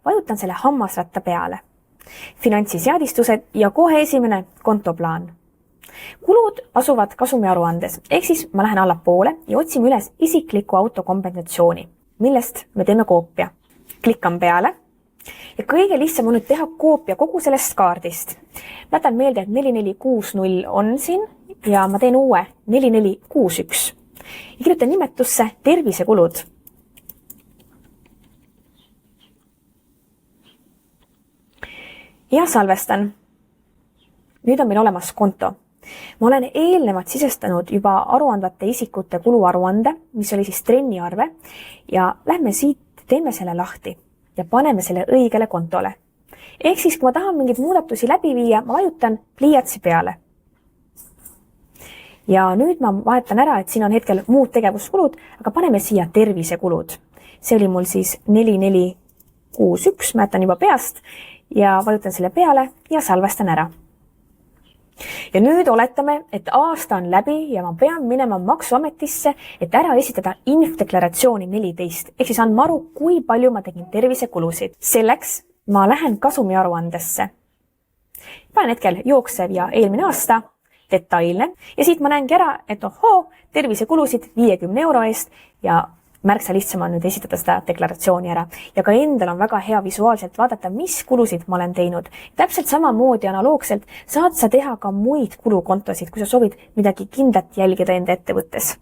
vajutan selle hammasratta peale. Finantsiseadistused ja kohe esimene kontoplaan. Kulud asuvad kasumiaruandes, ehk siis ma lähen allapoole ja otsime üles isikliku auto kompensatsiooni, millest me teeme koopia. Klikkan peale ja kõige lihtsam on nüüd teha koopia kogu sellest kaardist. Mätan meelde, et 4460 on siin ja ma teen uue 4461 ja kirjutan nimetusse tervisekulud. Ja salvestan. Nüüd on meil olemas konto. Ma olen eelnevalt sisestanud juba aruandvate isikute kuluaruande, mis oli siis trenniarve ja lähme siit, teeme selle lahti ja paneme selle õigele kontole. Ehk siis, kui ma tahan mingeid muudatusi läbi viia, ma vajutan pliiatsi peale. Ja nüüd ma vahetan ära, et siin on hetkel muud tegevuskulud, aga paneme siia tervisekulud. See oli mul siis 4461, ma jätan juba peast ja vajutan selle peale ja salvestan ära. Ja nüüd oletame, et aasta on läbi ja ma pean minema maksuametisse, et ära esitada infodeklaratsiooni 14, ehk siis andma aru, kui palju ma tegin tervisekulusid. Selleks ma lähen kasumiaruandesse. Panen hetkel jooksev ja eelmine aasta, detailne, ja siit ma näengi ära, et tervisekulusid 50 € eest ja märksa lihtsam on nüüd esitada seda deklaratsiooni ära. Ja ka endal on väga hea visuaalselt vaadata, mis kulusid ma olen teinud. Täpselt samamoodi analoogselt saad sa teha ka muid kulukontosid, kui sa soovid midagi kindlat jälgida enda ettevõttes.